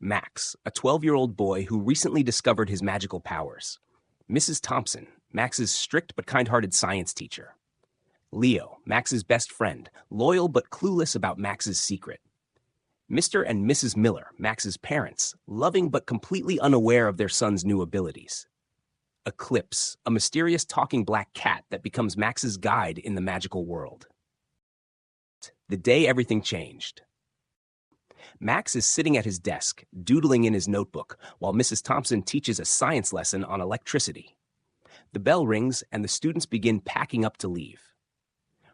Max, a 12-year-old boy who recently discovered his magical powers. Mrs. Thompson, Max's strict but kind-hearted science teacher. Leo, Max's best friend, loyal but clueless about Max's secret. Mr. and Mrs. Miller, Max's parents, loving but completely unaware of their son's new abilities. Eclipse, a mysterious talking black cat that becomes Max's guide in the magical world. The day everything changed. Max is sitting at his desk, doodling in his notebook, while Mrs. Thompson teaches a science lesson on electricity. The bell rings and the students begin packing up to leave.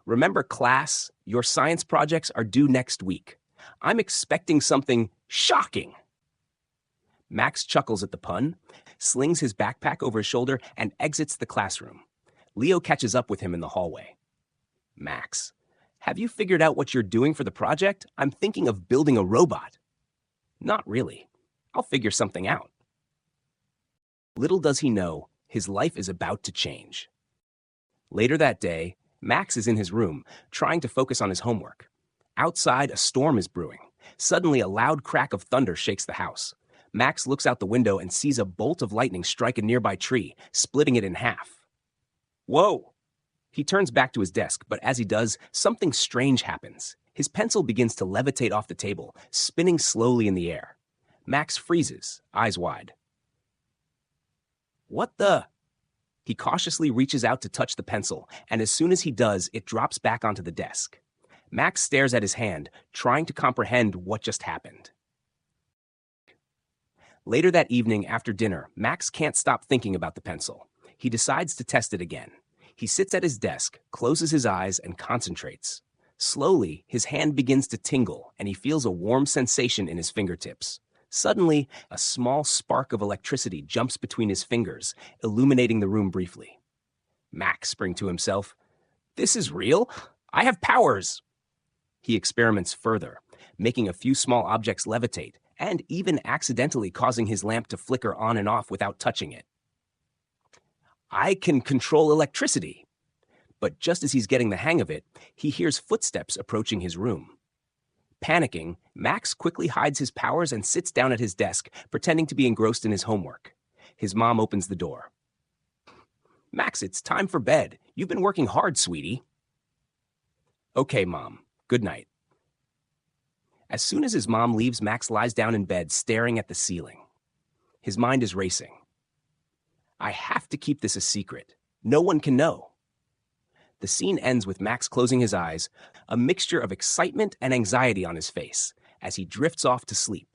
Remember, class, your science projects are due next week. I'm expecting something shocking. Max chuckles at the pun, slings his backpack over his shoulder, and exits the classroom. Leo catches up with him in the hallway. Max, have you figured out what you're doing for the project? I'm thinking of building a robot. Not really. I'll figure something out. Little does he know, his life is about to change. Later that day, Max is in his room, trying to focus on his homework. Outside, a storm is brewing. Suddenly, a loud crack of thunder shakes the house. Max looks out the window and sees a bolt of lightning strike a nearby tree, splitting it in half. Whoa! He turns back to his desk, but as he does, something strange happens. His pencil begins to levitate off the table, spinning slowly in the air. Max freezes, eyes wide. What the? He cautiously reaches out to touch the pencil, and as soon as he does, it drops back onto the desk. Max stares at his hand, trying to comprehend what just happened. Later that evening after dinner, Max can't stop thinking about the pencil. He decides to test it again. He sits at his desk, closes his eyes, and concentrates. Slowly, his hand begins to tingle, and he feels a warm sensation in his fingertips. Suddenly, a small spark of electricity jumps between his fingers, illuminating the room briefly. Max springs to himself. This is real? I have powers! He experiments further, making a few small objects levitate, and even accidentally causing his lamp to flicker on and off without touching it. I can control electricity. But just as he's getting the hang of it, he hears footsteps approaching his room. Panicking, Max quickly hides his powers and sits down at his desk, pretending to be engrossed in his homework. His mom opens the door. Max, it's time for bed. You've been working hard, sweetie. Okay, Mom. Good night. As soon as his mom leaves, Max lies down in bed, staring at the ceiling. His mind is racing. I have to keep this a secret. No one can know. The scene ends with Max closing his eyes, a mixture of excitement and anxiety on his face, as he drifts off to sleep.